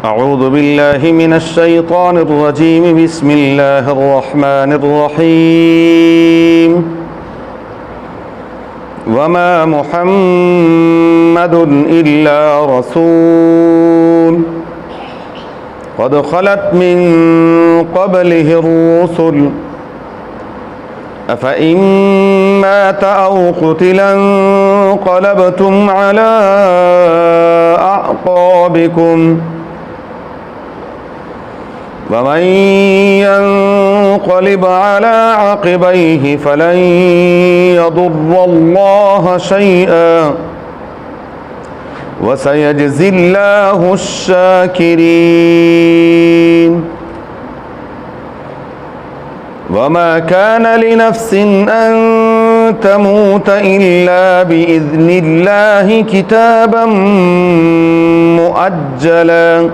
أعوذ بالله من الشيطان الرجيم. بسم الله الرحمن الرحيم. وما محمد إلا رسول قد خلت من قبله الرسل أفإن مات أو قتلا انقلبتم على أعقابكم ومن ينقلب على عقبيه فلن يضر الله شيئا وسيجزي الله الشاكرين. وما كان لنفس أن تموت إلا بإذن الله كتابا مؤجلا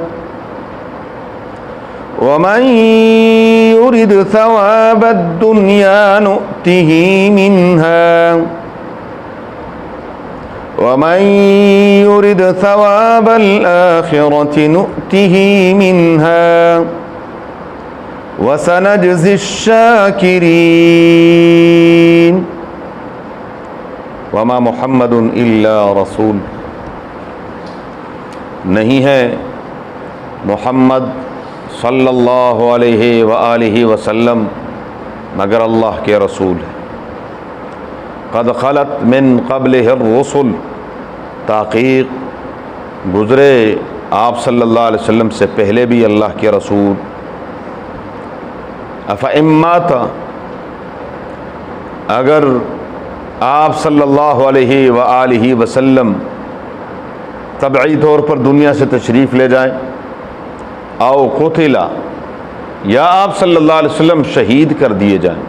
ومن يرد ثواب الدنيا نؤته منها ومن يرد ثواب الآخرة نؤته منها وسنجزي الشاكرين. وما محمد الا رسول، نہیں ہے محمد صلی اللہ علیہ وآلہ وسلم مگر اللہ کے رسول ہے. قد خلت من قبلہ الرسل، تحقیق گزرے آپ صلی اللہ علیہ وسلم سے پہلے بھی اللہ کے رسول. افإن مات، اگر آپ صلی اللہ علیہ وآلہ وسلم طبعی طور پر دنیا سے تشریف لے جائیں، او قتلا، یا آپ صلی اللہ علیہ وسلم شہید کر دیے جائیں،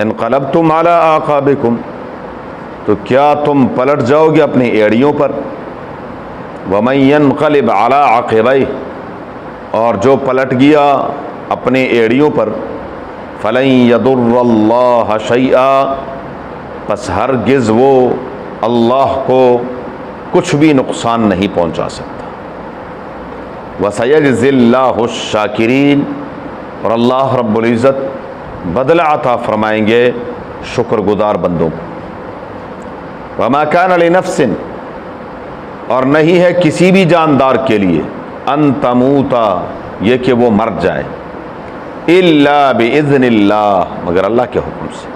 انقلبتم علی اعقابکم، تو کیا تم پلٹ جاؤ گے اپنی ایڑیوں پر. ومن ینقلب علی عقبیہ، اور جو پلٹ گیا اپنے ایڑیوں پر، فلن یضر اللہ شیئا، پس ہرگز وہ اللہ کو کچھ بھی نقصان نہیں پہنچا سکتا. وَسَيَجْزِي اللَّهُ الشَّاكِرِينَ، اور اللہ رب العزت بدلہ عطا فرمائیں گے شکر گزار بندوں کو. وَمَا كَانَ لِنَفْسٍ، اور نہیں ہے کسی بھی جاندار کے لیے، ان تموتا، یہ کہ وہ مر جائے، الا باذن اللہ، مگر اللہ کے حکم سے.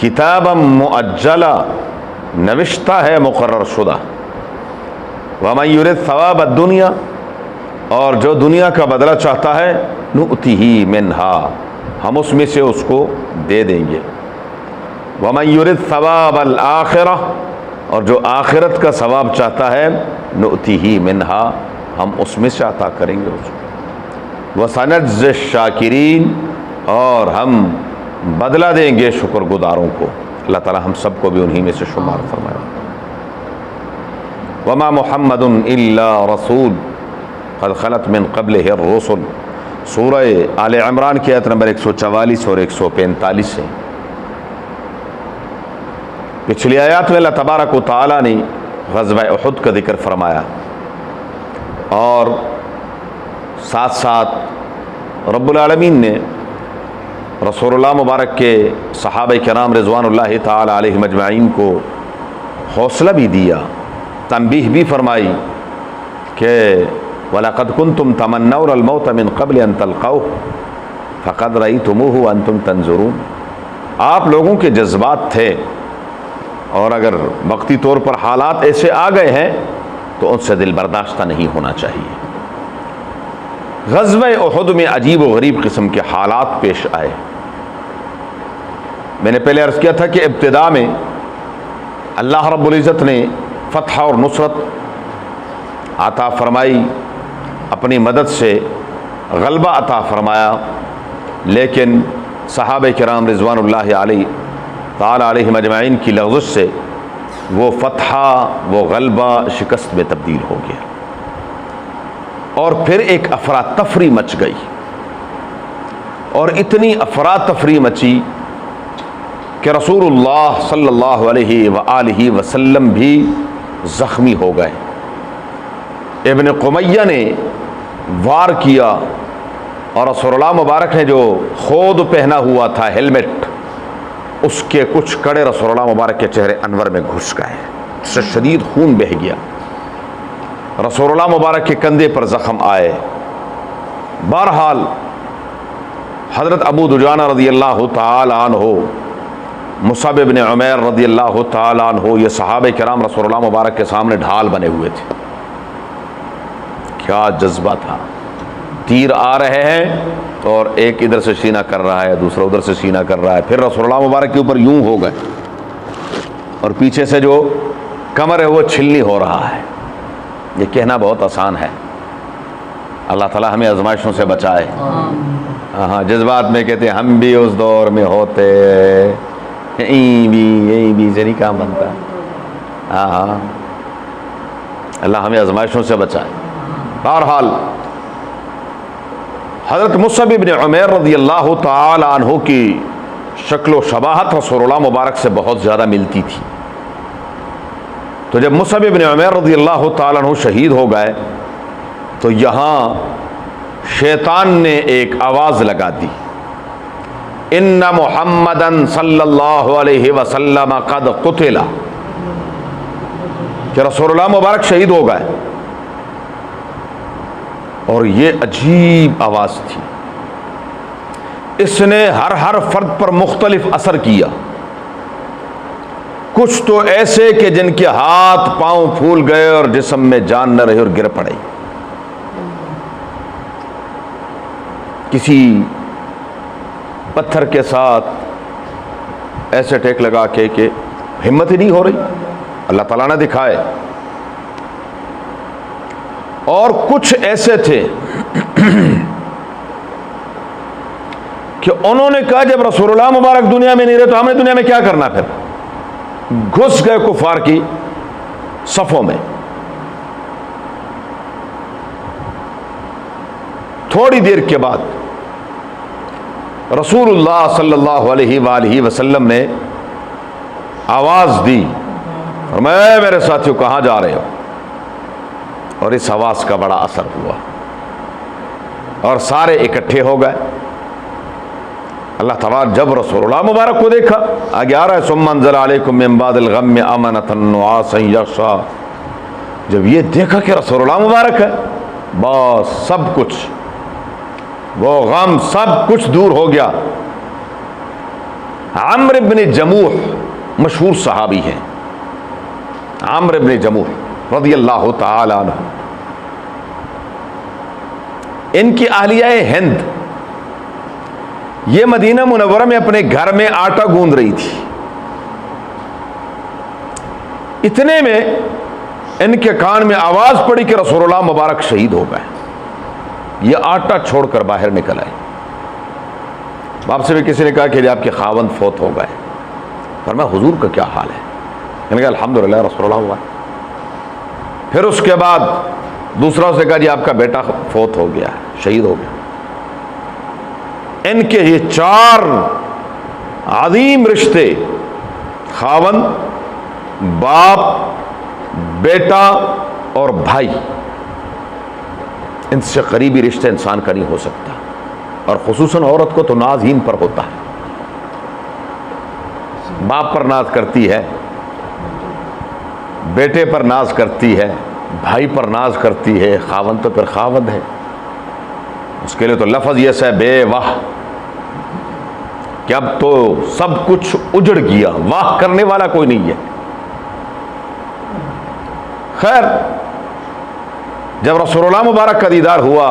کتابا مؤجلا، نوشتہ ہے مقرر شدہ. ومن یرد ثواب الدنیا، اور جو دنیا کا بدلہ چاہتا ہے، نؤتہ منہا، ہم اس میں سے اس کو دے دیں گے. ومن یرد ثواب الآخرہ، اور جو آخرت کا ثواب چاہتا ہے، نؤتہ منہا، ہم اس میں سے عطا کریں گے اس کو. وَسَنَجْزِي الشَّاكِرِينَ، اور ہم بدلہ دیں گے شکر گزاروں کو. اللہ تعالی ہم سب کو بھی انہی میں سے شمار فرمائے. وَمَا مُحَمَّدٌ إِلَّا رَسُولٌ قَدْ خَلَتْ مِن قَبْلِهِ الرُّسُلُ، سورہ آل عمران کی آیت نمبر 144 اور 145 ہے. پچھلی آیات میں اللہ تبارک و تعالیٰ نے غزوہ احد کا ذکر فرمایا، اور ساتھ ساتھ رب العالمین نے رسول اللہ مبارک کے صحابہ کرام رضوان اللہ تعالی علیہم اجمعین کو حوصلہ بھی دیا، تنبیہ بھی فرمائی کہ وَلَقَدْ كُنْتُمْ تَمَنَّوْنَ الْمَوْتَ مِنْ قَبْلِ أَنْ تَلْقَوْهُ فَقَدْ رَأَيْتُمُوهُ وَأَنْتُمْ تَنْظُرُونَ. آپ لوگوں کے جذبات تھے، اور اگر وقتی طور پر حالات ایسے آ گئے ہیں تو ان سے دل برداشتہ نہیں ہونا چاہیے. غزوہ احد میں عجیب و غریب قسم کے حالات پیش آئے. میں نے پہلے عرض کیا تھا کہ ابتدا میں اللہ رب العزت نے فتح اور نصرت عطا فرمائی، اپنی مدد سے غلبہ عطا فرمایا، لیکن صحابہ کرام رضوان اللہ علیہ تعالی علیہم اجمعین کی لغزش سے وہ فتح، وہ غلبہ شکست میں تبدیل ہو گیا. اور پھر ایک افراتفری مچ گئی، اور اتنی افراتفری مچی کہ رسول اللہ صلی اللہ علیہ وآلہ وسلم بھی زخمی ہو گئے. ابن قمیہ نے وار کیا اور رسول اللہ مبارک نے جو خود پہنا ہوا تھا ہیلمٹ، اس کے کچھ کڑے رسول اللہ مبارک کے چہرے انور میں گھس گئے، اس سے شدید خون بہہ گیا، رسول اللہ مبارک کے کندھے پر زخم آئے۔ بہرحال حضرت ابو دجانہ رضی اللہ تعالی عنہ، مصعب بن عمیر رضی اللہ تعالی عنہ، یہ صحابہ کرام رسول اللہ مبارک کے سامنے ڈھال بنے ہوئے تھے۔ کیا جذبہ تھا، تیر آ رہے ہیں اور ایک ادھر سے سینہ کر رہا ہے، دوسرا ادھر سے سینہ کر رہا ہے، پھر رسول اللہ مبارک کے اوپر یوں ہو گئے اور پیچھے سے جو کمر ہے وہ چھلنی ہو رہا ہے۔ یہ کہنا بہت آسان ہے، اللہ تعالیٰ ہمیں آزمائشوں سے بچائے۔ ہاں، جذبات میں کہتے ہیں ہم بھی اس دور میں ہوتے، یہی بھی سے نہیں کام بنتا۔ ہاں، اللہ ہمیں آزمائشوں سے بچائے۔ بہرحال حضرت مصعب بن عمیر رضی اللہ تعالی عنہ کی شکل و شباہت رسول اللہ مبارک سے بہت زیادہ ملتی تھی، تو جب مصعب بن عمیر رضی اللہ تعالی عنہ شہید ہو گئے تو یہاں شیطان نے ایک آواز لگا دی، ان محمدن صلی اللہ علیہ وسلم قد قتل، کہ رسول اللہ مبارک شہید ہو گئے۔ اور یہ عجیب آواز تھی، اس نے ہر فرد پر مختلف اثر کیا۔ کچھ تو ایسے کہ جن کے ہاتھ پاؤں پھول گئے اور جسم میں جان نہ رہی اور گر پڑے، کسی پتھر کے ساتھ ایسے ٹیک لگا کے کہ ہمت ہی نہیں ہو رہی، اللہ تعالیٰ نے دکھائے۔ اور کچھ ایسے تھے کہ انہوں نے کہا جب رسول اللہ مبارک دنیا میں نہیں رہے تو ہم نے دنیا میں کیا کرنا، پھر گھس گئے کفار کی صفوں میں۔ تھوڑی دیر کے بعد رسول اللہ صلی اللہ علیہ وآلہ وسلم نے آواز دی، اور میرے ساتھیوں کہاں جا رہے ہو؟ اور اس آواز کا بڑا اثر ہوا اور سارے اکٹھے ہو گئے۔ اللہ تبارک جب رسول اللہ مبارک کو دیکھا، آگے آ رہا ہے ثم انزل علیکم من بعد الغم امنۃ نعاسا یغشا، جب یہ دیکھا کہ رسول اللہ مبارک ہے، بس سب کچھ، وہ غم سب کچھ دور ہو گیا۔ عمرو بن جموح مشہور صحابی ہیں، عمرو بن جموح رضی اللہ تعالی عنہ، ان کی اہلیہ ہند یہ مدینہ منورہ میں اپنے گھر میں آٹا گوندھ رہی تھی، اتنے میں ان کے کان میں آواز پڑی کہ رسول اللہ مبارک شہید ہو گئے۔ یہ آٹا چھوڑ کر باہر نکل آئے، باپ سے بھی کسی نے کہا کہ آپ کے خاوند فوت ہو گئے، فرمایا حضور کا کیا حال ہے؟ میں نے کہا الحمدللہ رسول اللہ ہوا۔ پھر اس کے بعد دوسرا سے کہا جی آپ کا بیٹا فوت ہو گیا، شہید ہو گیا۔ ان کے یہ چار عظیم رشتے، خاوند، باپ، بیٹا اور بھائی، ان سے قریبی رشتہ انسان کا نہیں ہو سکتا، اور خصوصاً عورت کو تو ناز ہی ان پر ہوتا ہے، باپ پر ناز کرتی ہے، بیٹے پر ناز کرتی ہے، بھائی پر ناز کرتی ہے، خاوند تو پھر خاوند ہے، اس کے لیے تو لفظ یہ ہے بے واہ، کہ اب تو سب کچھ اجڑ گیا، واہ کرنے والا کوئی نہیں ہے۔ خیر، جب رسول اللہ مبارک کا دیدار ہوا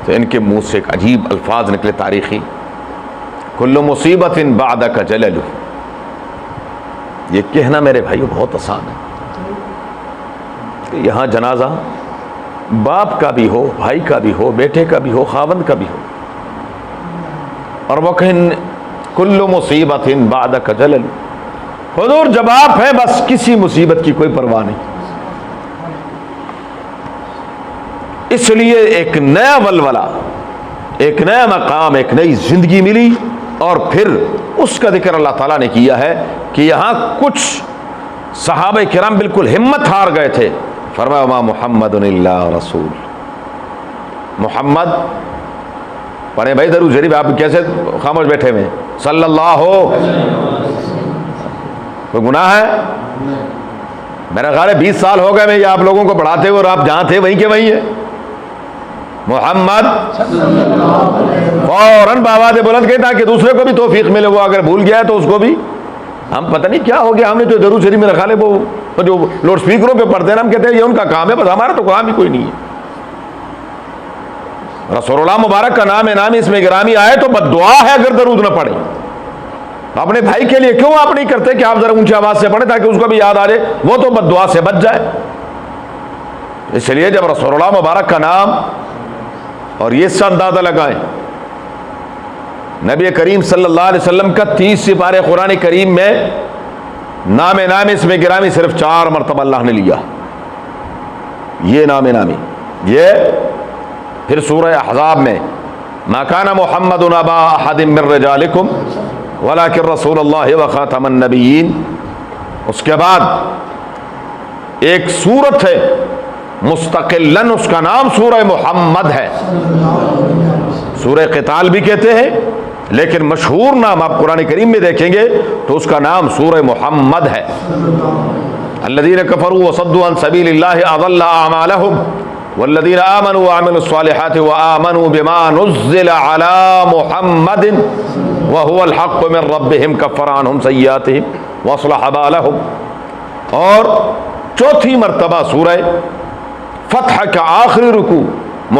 تو ان کے منہ سے ایک عجیب الفاظ نکلے تاریخی، کل مصیبت بعدک جلل، یہ کہنا میرے بھائیو بہت آسان ہے کہ یہاں جنازہ باپ کا بھی ہو، بھائی کا بھی ہو، بیٹے کا بھی ہو، خاوند کا بھی ہو، اور وہ کہیں کل مصیبت بعدک جلل، حضور جب آپ ہیں بس کسی مصیبت کی کوئی پرواہ نہیں۔ اس لیے ایک نیا ولولہ، ایک نیا مقام، ایک نئی زندگی ملی، اور پھر اس کا ذکر اللہ تعالیٰ نے کیا ہے کہ یہاں کچھ صحابہ کرام بالکل ہمت ہار گئے تھے، فرمایا وما محمد الا رسول. محمد پڑھیں بھائی درود شریف. آپ کیسے خاموش بیٹھے ہوئے؟ صلی اللہ ہو. کوئی گناہ ہے؟ میرا خیال ہے 20 سال ہو گئے میں یہ آپ لوگوں کو پڑھاتے ہوئے، اور آپ جہاں تھے وہیں کے وہیں ہیں. محمد فوراً بآواز بلند کہتا کہ دوسرے کو بھی توفیق ملے. وہ اگر بھول گیا ہے تو اس کو بھی. ہم پتہ نہیں کیا ہو گیا، ہم نے جو درود شریف میں رکھا لے وہ جو لوڈ اسپیکروں پہ پڑھتے ہیں، ہم کہتے ہیں یہ ان کا کام ہے، بس ہمارا تو کام ہی کوئی نہیں ہے. رسول اللہ مبارک کا نام نامی اس میں گرامی آئے تو بد دعا ہے اگر درود نہ پڑھے. اپنے بھائی کے لیے کیوں آپ نہیں کرتے کہ آپ ذرا اونچی آواز سے پڑھیں تاکہ اس کو بھی یاد آ جائے، وہ تو بد دعا سے بچ جائے. اس لیے جب رسول اللہ مبارک کا نام اور یہ اس سے اندازہ لگائیں، نبی کریم صلی اللہ علیہ وسلم کا 30 سپارے قرآن کریم میں نام نامی اس میں گرامی صرف 4 مرتبہ اللہ نے لیا. یہ نام نامی یہ پھر سورہ احزاب میں ما کان محمد ابا احد من رجالکم ولکن رسول اللہ وخاتم النبیین. اس کے بعد ایک سورت ہے مستقلاً، اس کا نام سورہ محمد ہے. سورہ قتال بھی کہتے ہیں، لیکن مشہور نام آپ قرآن کریم میں دیکھیں گے تو اس کا نام سورہ محمد ہے. الذین کفروا وصدوا عن سبیل اللہ اضل اعمالهم والذین آمنوا وعملوا الصالحات وآمنوا بما نزل على محمد وهو الحق من ربهم كفر عنهم سیئاتهم واصلح بالهم. اور چوتھی مرتبہ سورہ فتح کا آخری رکوع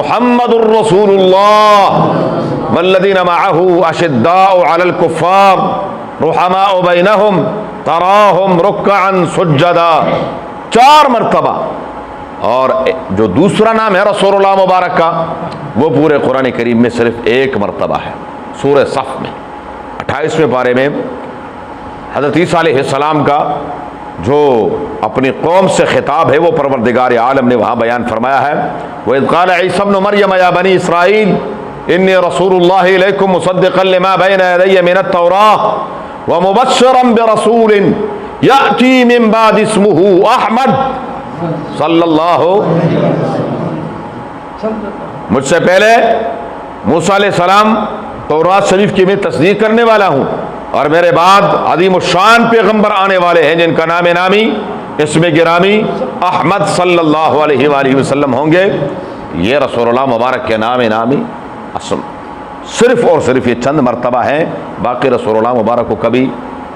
محمد الرسول اللہ والذین معه اشداء علی الکفار رحماء بینہم تراہم رکعا سجدا. 4 مرتبہ. اور جو دوسرا نام ہے رسول اللہ مبارک کا وہ پورے قرآن کریم میں صرف 1 مرتبہ ہے. سورہ صف میں 28ویں پارے میں حضرت عیسیٰ علیہ السلام کا جو اپنی قوم سے خطاب ہے وہ پروردگار عالم نے وہاں بیان فرمایا ہے. وَإِذْ قَالَ عِيسَى ابْنُ مَرْيَمَ يَا بَنِي إِسْرَائِيلَ إِنِّي رَسُولُ اللَّهِ إِلَيْكُمْ مُصَدِّقًا لِمَا بَيْنَ يَدَيَّ مِنَ التَّوْرَاةِ وَمُبَشِّرًا بِرَسُولٍ يَأْتِي مِن بَعْدِي اسْمُهُ أَحْمَدُ صلی اللہ. مجھ سے پہلے موسیٰ علیہ السلام تورات شریف کی میں تصدیق کرنے والا ہوں، اور میرے بعد عظیم الشان پیغمبر آنے والے ہیں جن کا نام نامی اسم گرامی احمد صلی اللہ علیہ وآلہ وسلم ہوں گے. یہ رسول اللہ مبارک کے نام نامی صرف اور صرف یہ چند مرتبہ ہیں. باقی رسول اللہ مبارک کو کبھی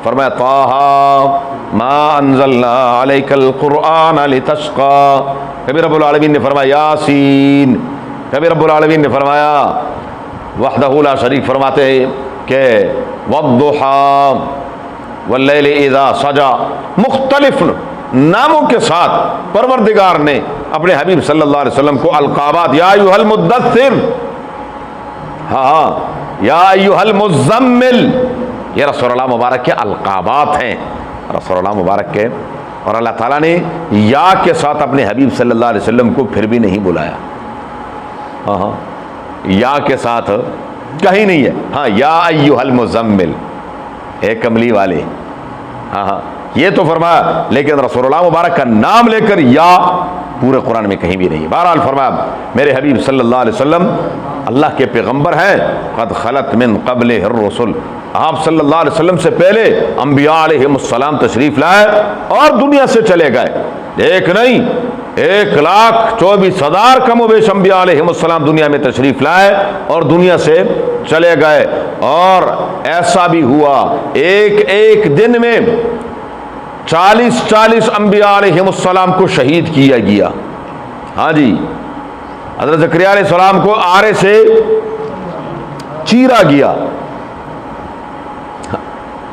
فرمایا طٰہٰ ما انزلنا علیک القرآن لتشقى، کبھی رب العالمین نے فرمایا یاسین، کبھی رب العالمین نے فرمایا وحدہ لا شریک فرماتے ہیں کہ والضحیٰ واللیل اذا سجا. مختلف ناموں کے ساتھ پروردگار نے اپنے حبیب صلی اللہ علیہ وسلم کو القابات یا ایھا المدثر، ہاں یا ایھا المزمل، یہ رسول اللہ مبارک کے القابات ہیں رسول اللہ مبارک کے. اور اللہ تعالیٰ نے یا کے ساتھ اپنے حبیب صلی اللہ علیہ وسلم کو پھر بھی نہیں بلایا. ہاں یا کے ساتھ کہیں نہیں ہے. ہاں یا ایھا المزمل، اے کملی والے، ہاں یہ تو فرمایا، لیکن رسول اللہ مبارک کا نام لے کر یا پورے قرآن میں کہیں بھی نہیں. بہرحال فرمایا میرے حبیب صلی اللہ علیہ وسلم اللہ کے پیغمبر ہیں. قد خلت من قبلہ الرسل، آپ صلی اللہ علیہ وسلم سے پہلے انبیاء علیہ السلام تشریف لائے اور دنیا سے چلے گئے. ایک نہیں 1,24,000 کم و بیش انبیاء علیہ السلام دنیا میں تشریف لائے اور دنیا سے چلے گئے. اور ایسا بھی ہوا ایک دن میں 40 انبیاء علیہ السلام کو شہید کیا گیا. ہاں جی، حضرت زکریا علیہ السلام کو آرے سے چیرا گیا.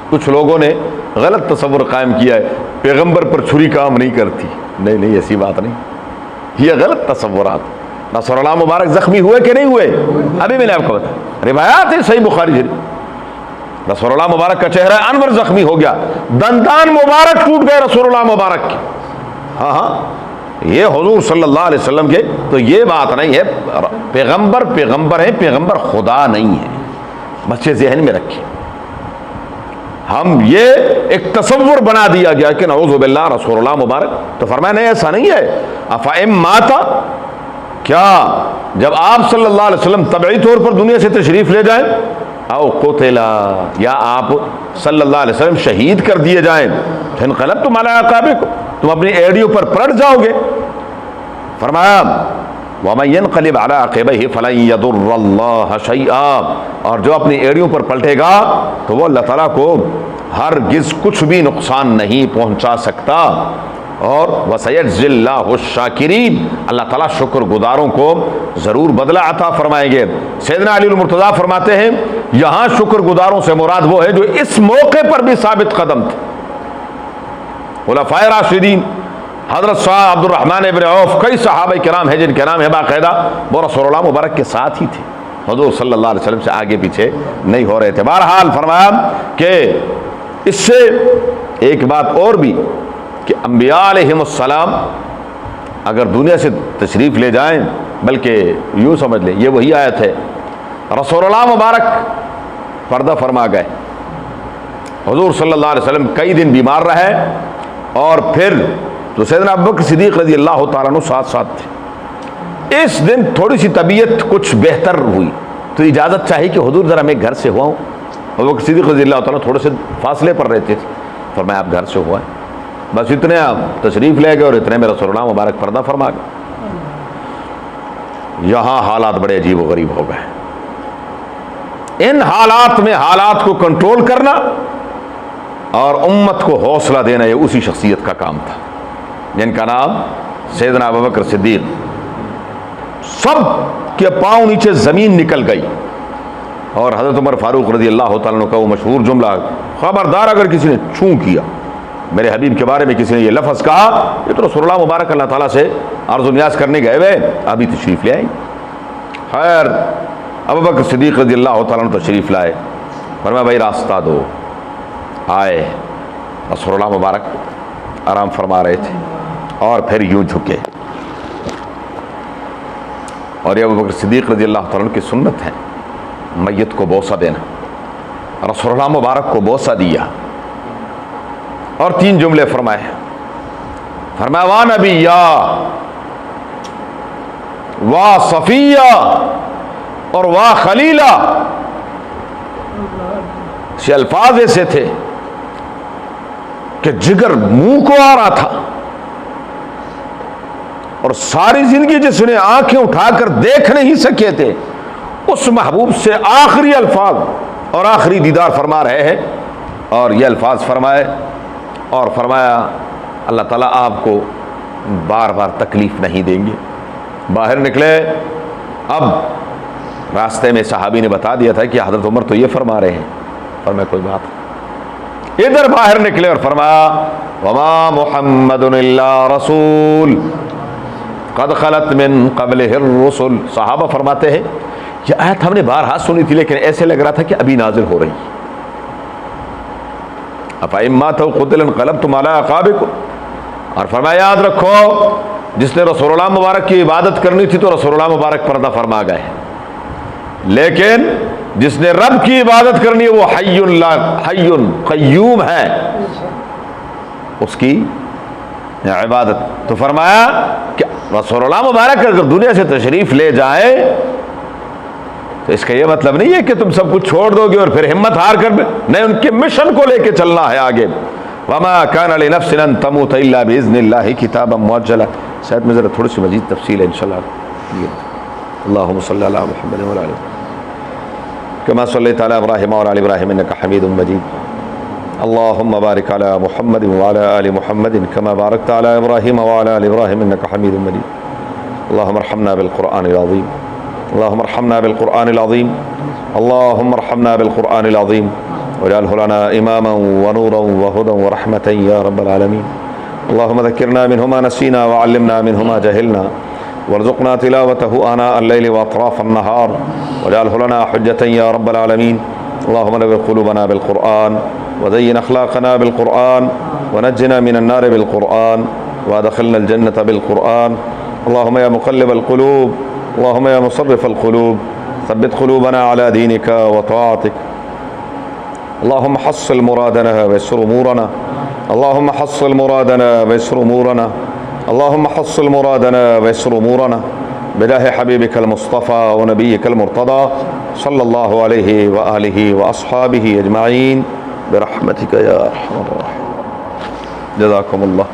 کچھ لوگوں نے غلط تصور قائم کیا ہے پیغمبر پر چھری کام نہیں کرتی. نہیں ایسی بات نہیں، یہ غلط تصورات. رسول اللہ مبارک زخمی ہوئے کہ نہیں ہوئے؟ ابھی میں نے آپ کو بتایا، روایات ہے صحیح بخاری شریف. رسول اللہ مبارک کا چہرہ انور زخمی ہو گیا، دندان مبارک ٹوٹ گئے رسول اللہ مبارک کی. ہاں یہ حضور صلی اللہ علیہ وسلم کے، تو یہ بات نہیں ہے پیغمبر ہیں، پیغمبر خدا نہیں ہے. بس یہ ذہن میں رکھیے. ہم یہ ایک تصور بنا دیا گیا کہ نعوذ باللہ رسول اللہ مبارک، تو فرمایا نہیں ایسا نہیں ہے، افئن ماتا، کیا جب آپ صلی اللہ علیہ وسلم طبعی طور پر دنیا سے تشریف لے جائیں، او قتلا، یا آپ صلی اللہ علیہ وسلم شہید کر دیے جائیں، انقلبتم علی اعقابکم، تم اپنی ایڑیوں پر پلٹ جاؤ گے۔ فرمایا وَمَن يَنْقَلِبْ عَلَىٰ عَقِبَيْهِ فَلَن يَضُرَّ اللَّهَ شَيْئًا، اور جو اپنی ایڑیوں پر پلٹے گا تو وہ اللہ تعالیٰ کو ہرگز کچھ بھی نقصان نہیں پہنچا سکتا، اور وَسَيَجْزِي اللَّهُ الشَّاكِرِينَ، اللہ تعالیٰ شکر گزاروں کو ضرور بدلہ عطا فرمائیں گے۔ سیدنا علی المرتضیٰ فرماتے ہیں یہاں شکر گزاروں سے مراد وہ ہے جو اس موقع پر بھی ثابت قدم تھے، خلفائے راشدین، حضرت صاحب عبد الرحمن ابن عوف، کئی صحابہ کرام ہیں جن کے نام ہے باقاعدہ، وہ رسول اللہ مبارک کے ساتھ ہی تھے، حضور صلی اللہ علیہ وسلم سے آگے پیچھے نہیں ہو رہے تھے۔ بہرحال فرمایا کہ اس سے ایک بات اور بھی کہ انبیاء علیہم السلام اگر دنیا سے تشریف لے جائیں، بلکہ یوں سمجھ لیں یہ وہی آیت ہے، رسول اللہ مبارک پردہ فرما گئے، حضور صلی اللہ علیہ وسلم کئی دن بیمار رہے، اور پھر تو سیدنا ابوبکر صدیق رضی اللہ تعالیٰ عنہ ساتھ ساتھ تھے۔ اس دن تھوڑی سی طبیعت کچھ بہتر ہوئی تو اجازت چاہی کہ حضور ذرا میں گھر سے ہوا ہوں۔ ابوبکر صدیق رضی اللہ تعالیٰ تھوڑے سے فاصلے پر رہتے تھے، فرمایا آپ گھر سے ہوا ہے، بس اتنے آپ تشریف لے گئے اور اتنے میں رسول اللہ مبارک پردہ فرما گئے۔ یہاں حالات بڑے عجیب و غریب ہو گئے۔ ان حالات میں حالات کو کنٹرول کرنا اور امت کو حوصلہ دینا یہ اسی شخصیت کا کام تھا جن کا نام سیدنا ابوبکر صدیق۔ سب کے پاؤں نیچے زمین نکل گئی، اور حضرت عمر فاروق رضی اللہ تعالیٰ عنہ کا وہ مشہور جملہ، خبردار اگر کسی نے چھو کیا میرے حبیب کے بارے میں، کسی نے یہ لفظ کہا، یہ تو رسول اللہ مبارک اللہ تعالیٰ سے عرض و نیاز کرنے گئے ہوئے، ابھی تشریف لے آئیں۔ خیر ابوبکر صدیق رضی اللہ تعالیٰ عنہ تشریف لائے، فرمایا بھائی راستہ دو۔ آئے، رسول اللہ مبارک آرام فرما رہے تھے، اور پھر یوں جھکے، اور یہ ابوبکر صدیق رضی اللہ تعالیٰ عنہ کی سنت ہے میت کو بوسہ دینا۔ رسول اللہ مبارک کو بوسہ دیا اور تین جملے فرمائے، فرمایا وا نبیّا وا صفیہ اور وا خلیلہ۔ یہ الفاظ ایسے تھے کہ جگر منہ کو آ رہا تھا، اور ساری زندگی جس نے آنکھیں اٹھا کر دیکھ نہیں سکے تھے اس محبوب سے آخری الفاظ اور آخری دیدار فرما رہے ہیں، اور یہ الفاظ فرمائے، اور فرمایا اللہ تعالیٰ آپ کو بار بار تکلیف نہیں دیں گے۔ باہر نکلے، اب راستے میں صحابی نے بتا دیا تھا کہ حضرت عمر تو یہ فرما رہے ہیں، فرمایا کوئی بات نہیں۔ ادھر باہر نکلے اور فرمایا وما محمد الا رسول قد خلت من قبلہ الرسل۔ صحابہ فرماتے ہیں یہ آیت ہم نے بارہا سنی تھی لیکن ایسے لگ رہا تھا کہ ابھی نازل ہو رہی۔ افئن مات او قتل انقلبتم علی اعقابکم، اور فرمایا یاد رکھو جس نے رسول اللہ مبارک کی عبادت کرنی تھی تو رسول اللہ مبارک پردہ فرما گئے، لیکن جس نے رب کی عبادت کرنی ہے وہ حی قیوم ہے، اس کی عبادت۔ تو فرمایا کہ رسول اللہ مبارک اگر دنیا سے تشریف لے جائے تو اس کا یہ مطلب نہیں ہے کہ تم سب کچھ چھوڑ دو گے اور پھر ہمت ہار کر، نہیں، ان کے مشن کو لے کے چلنا ہے آگے۔ وما كان لنفس ان تموت الا باذن الله كتابا مؤجلا۔ شاید میں ذرا تھوڑی سی مزید تفصیل ہے انشاءاللہ۔ اللهم صل على محمد وعلى آله كما صليت على ابراهيم وعلى ال ابراهيم انك حميد مجيد۔ اللهم بارك على محمد وعلى ال محمد كما باركت على ابراهيم وعلى ال ابراهيم انك حميد مجيد۔ اللهم ارحمنا بالقرآن العظيم، اللهم ارحمنا بالقرآن العظيم، اللهم ارحمنا بالقرآن العظيم واجعله لنا إماما ونورا وهدى ورحمة يا رب العالمين۔ اللهم ذكرنا منه ما نسينا وعلمنا منه ما جهلنا وارزقنا تلاوته آناء الليل وأطراف النهار واجعله لنا حجة يا رب العالمين۔ اللهم نور قلوبنا بالقرآن وزين أخلاقنا بالقرآن ونجنا من النار بالقرآن وادخلنا الجنة بالقرآن۔ اللهم يا مقلب القلوب، اللهم يا مصرف القلوب، ثبت قلوبنا على دينك وطاعتك اللهم حصل مرادنا ويسر امورنا اللهم حصل مرادنا ويسر امورنا اللهم حصل مرادنا ويسر امورنا بجاه حبيبك المصطفى ونبيك المرتضى صلى الله عليه وآله وأصحابه أجمعين برحمتك يا أرحم الراحمين. جزاكم الله.